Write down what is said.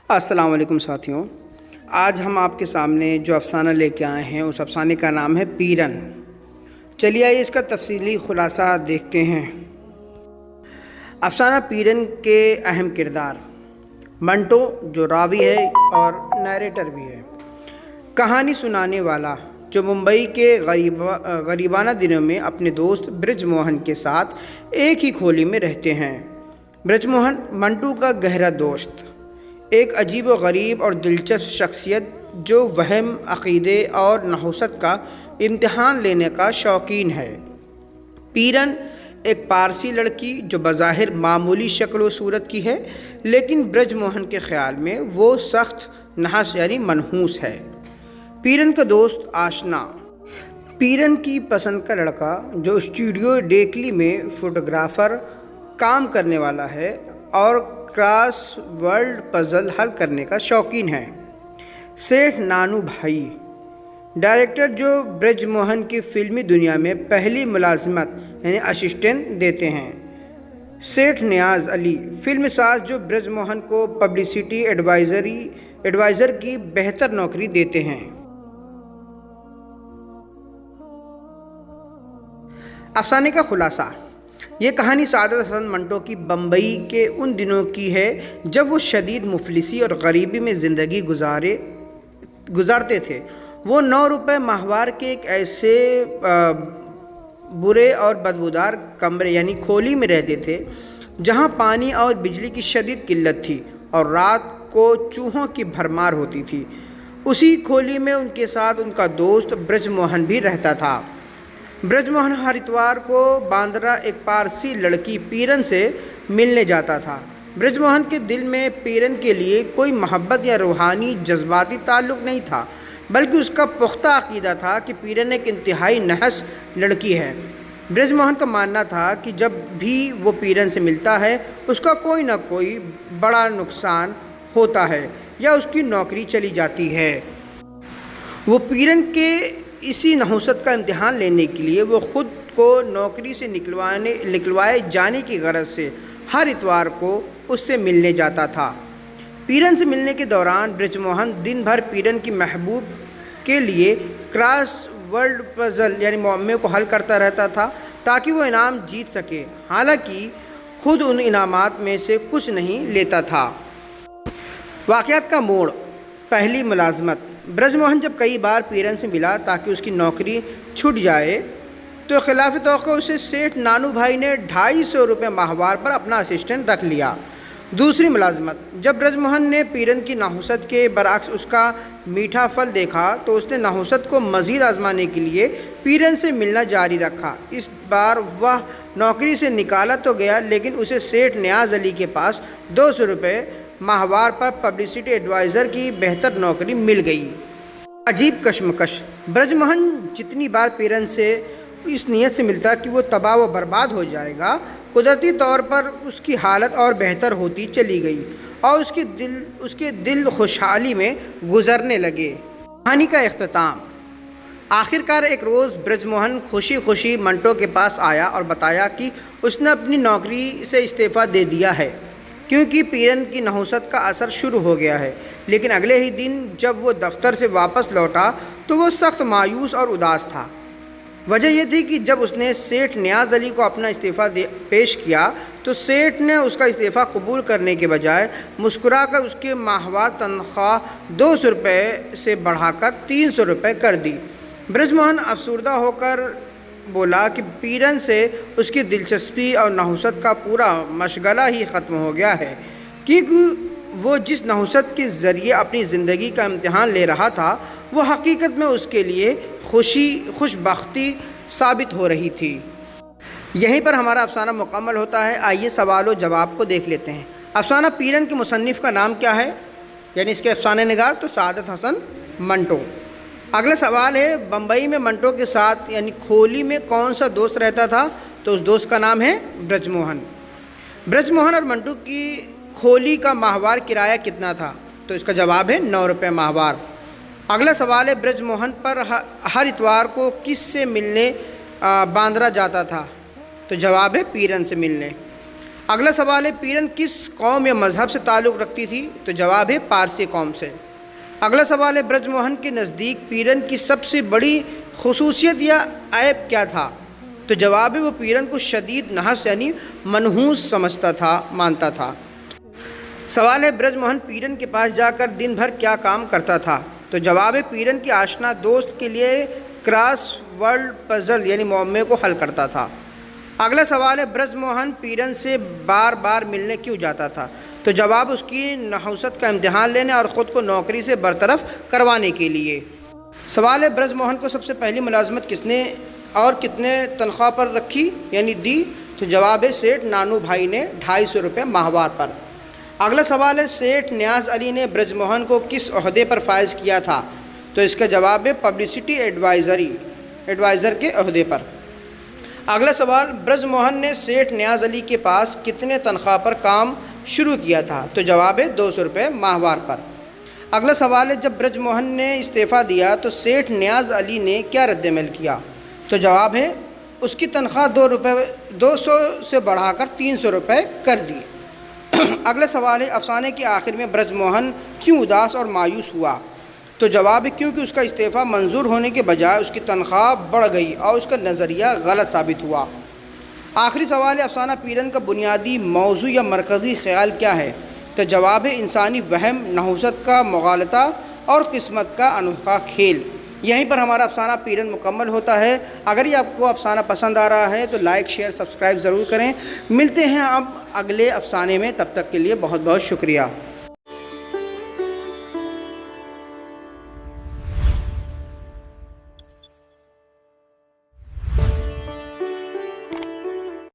السلام علیکم ساتھیوں، آج ہم آپ کے سامنے جو افسانہ لے کے آئے ہیں اس افسانے کا نام ہے پیرن۔ چلیے آئیے اس کا تفصیلی خلاصہ دیکھتے ہیں۔ افسانہ پیرن کے اہم کردار: منٹو جو راوی ہے اور نیریٹر بھی ہے، کہانی سنانے والا جو ممبئی کے غریبانہ دنوں میں اپنے دوست برج موہن کے ساتھ ایک ہی کھولی میں رہتے ہیں۔ برج موہن منٹو کا گہرا دوست، ایک عجیب و غریب اور دلچسپ شخصیت جو وہم، عقیدے اور نحوست کا امتحان لینے کا شوقین ہے۔ پیرن ایک پارسی لڑکی جو بظاہر معمولی شکل و صورت کی ہے، لیکن برج موہن کے خیال میں وہ سخت نحس یعنی منحوس ہے۔ پیرن کا دوست آشنا، پیرن کی پسند کا لڑکا جو اسٹوڈیو ڈیکلی میں فوٹوگرافر کام کرنے والا ہے اور کراس ورڈ پزل حل کرنے کا شوقین ہے۔ سیٹھ نانو بھائی، ڈائریکٹر جو برج موہن کی فلمی دنیا میں پہلی ملازمت یعنی اسسٹنٹ دیتے ہیں۔ سیٹھ نیاز علی، فلم ساز جو برج موہن کو پبلسٹی ایڈوائزر کی بہتر نوکری دیتے ہیں۔ افسانے کا خلاصہ: یہ کہانی سعادت حسن منٹو کی بمبئی کے ان دنوں کی ہے جب وہ شدید مفلسی اور غریبی میں زندگی گزارتے تھے۔ وہ 9 روپے ماہوار کے ایک ایسے برے اور بدبودار کمرے یعنی کھولی میں رہتے تھے جہاں پانی اور بجلی کی شدید قلت تھی اور رات کو چوہوں کی بھرمار ہوتی تھی۔ اسی کھولی میں ان کے ساتھ ان کا دوست برج موہن بھی رہتا تھا۔ برج موہن ہر اتوار کو باندرا ایک پارسی لڑکی پیرن سے ملنے جاتا تھا۔ برج موہن کے دل میں پیرن کے لیے کوئی محبت یا روحانی جذباتی تعلق نہیں تھا، بلکہ اس کا پختہ عقیدہ تھا کہ پیرن ایک انتہائی نحس لڑکی ہے۔ برج موہن کا ماننا تھا کہ جب بھی وہ پیرن سے ملتا ہے اس کا کوئی نہ کوئی بڑا نقصان ہوتا ہے یا اس کی نوکری چلی جاتی ہے۔ وہ پیرن کے اسی نحوست کا امتحان لینے کے لیے وہ خود کو نوکری سے نکلوائے جانے کی غرض سے ہر اتوار کو اس سے ملنے جاتا تھا۔ پیرن سے ملنے کے دوران برج موہن دن بھر پیرن کی محبوب کے لیے کراس ورڈ پزل یعنی معمے کو حل کرتا رہتا تھا تاکہ وہ انعام جیت سکے، حالانکہ خود ان انعامات میں سے کچھ نہیں لیتا تھا۔ واقعات کا موڑ: پہلی ملازمت: برج موہن جب کئی بار پیرن سے ملا تاکہ اس کی نوکری چھوٹ جائے تو خلاف توقع اسے سیٹھ نانو بھائی نے 250 روپے ماہوار پر اپنا اسسٹنٹ رکھ لیا۔ دوسری ملازمت: جب برج موہن نے پیرن کی نحوست کے برعکس اس کا میٹھا پھل دیکھا تو اس نے نحوست کو مزید آزمانے کے لیے پیرن سے ملنا جاری رکھا۔ اس بار وہ نوکری سے نکالا تو گیا، لیکن اسے سیٹھ نیاز علی کے پاس 200 روپے ماہوار پر پبلسٹی ایڈوائزر کی بہتر نوکری مل گئی۔ عجیب کشمکش: برج موہن جتنی بار پیرن سے اس نیت سے ملتا کہ وہ تباہ و برباد ہو جائے گا، قدرتی طور پر اس کی حالت اور بہتر ہوتی چلی گئی اور اس کے دل خوشحالی میں گزرنے لگے۔ کہانی کا اختتام: آخرکار ایک روز برج موہن خوشی خوشی منٹو کے پاس آیا اور بتایا کہ اس نے اپنی نوکری سے استعفیٰ دے دیا ہے کیونکہ پیرن کی نحوست کا اثر شروع ہو گیا ہے۔ لیکن اگلے ہی دن جب وہ دفتر سے واپس لوٹا تو وہ سخت مایوس اور اداس تھا۔ وجہ یہ تھی کہ جب اس نے سیٹھ نیاز علی کو اپنا استعفیٰ پیش کیا تو سیٹھ نے اس کا استعفیٰ قبول کرنے کے بجائے مسکرا کر اس کے ماہوار تنخواہ 200 روپے سے بڑھا کر 300 روپے کر دی۔ برج موہن افسردہ ہو کر بولا کہ پیرن سے اس کی دلچسپی اور نحوست کا پورا مشغلہ ہی ختم ہو گیا ہے، کیونکہ وہ جس نحوست کے ذریعے اپنی زندگی کا امتحان لے رہا تھا وہ حقیقت میں اس کے لیے خوش بختی ثابت ہو رہی تھی۔ یہیں پر ہمارا افسانہ مکمل ہوتا ہے۔ آئیے سوال و جواب کو دیکھ لیتے ہیں۔ افسانہ پیرن کے مصنف کا نام کیا ہے؟ یعنی اس کے افسانے نگار تو سعادت حسن منٹو۔ اگلا سوال ہے، بمبئی میں منٹو کے ساتھ یعنی کھولی میں کون سا دوست رہتا تھا؟ تو اس دوست کا نام ہے برج موہن۔ برج موہن اور منٹو کی کھولی کا ماہوار کرایہ کتنا تھا؟ تو اس کا جواب ہے 9 روپے ماہوار۔ اگلا سوال ہے، برج موہن پر ہر اتوار کو کس سے ملنے باندرا جاتا تھا؟ تو جواب ہے پیرن سے ملنے۔ اگلا سوال ہے پیرن کس قوم یا مذہب سے تعلق رکھتی تھی؟ تو جواب ہے پارسی قوم سے۔ اگلا سوال ہے برج موہن کے نزدیک پیرن کی سب سے بڑی خصوصیت یا عیب کیا تھا؟ تو جواب ہے وہ پیرن کو شدید نحس یعنی منحوس سمجھتا تھا، مانتا تھا۔ سوال ہے برج موہن پیرن کے پاس جا کر دن بھر کیا کام کرتا تھا؟ تو جواب ہے پیرن کی آشنا دوست کے لیے کراس ورڈ پزل یعنی معمے کو حل کرتا تھا۔ اگلا سوال ہے برج موہن پیرن سے بار بار ملنے کیوں جاتا تھا؟ تو جواب اس کی نحوست کا امتحان لینے اور خود کو نوکری سے برطرف کروانے کے لیے۔ سوال ہے برج موہن کو سب سے پہلی ملازمت کس نے اور کتنے تنخواہ پر رکھی یعنی دی؟ تو جواب ہے سیٹھ نانو بھائی نے 250 روپے ماہوار پر۔ اگلا سوال ہے سیٹھ نیاز علی نے برج موہن کو کس عہدے پر فائز کیا تھا؟ تو اس کا جواب ہے پبلسٹی ایڈوائزر کے عہدے پر۔ اگلا سوال برج موہن نے سیٹھ نیاز علی کے پاس کتنے تنخواہ پر کام شروع کیا تھا؟ تو جواب ہے 200 روپے ماہوار پر۔ اگلا سوال ہے جب برج موہن نے استعفیٰ دیا تو سیٹھ نیاز علی نے کیا رد عمل کیا؟ تو جواب ہے اس کی تنخواہ 200 سے بڑھا کر 300 روپے کر دی۔ اگلا سوال ہے افسانے کے آخر میں برج موہن کیوں اداس اور مایوس ہوا؟ تو جواب ہے کیونکہ اس کا استعفیٰ منظور ہونے کے بجائے اس کی تنخواہ بڑھ گئی اور اس کا نظریہ غلط ثابت ہوا۔ آخری سوال ہے افسانہ پیرن کا بنیادی موضوع یا مرکزی خیال کیا ہے؟ تو جواب ہے انسانی وہم، نحوست کا مغالطہ اور قسمت کا انوکھا کھیل۔ یہیں پر ہمارا افسانہ پیرن مکمل ہوتا ہے۔ اگر یہ آپ کو افسانہ پسند آ رہا ہے تو لائک شیئر سبسکرائب ضرور کریں۔ ملتے ہیں اب اگلے افسانے میں، تب تک کے لیے بہت بہت شکریہ۔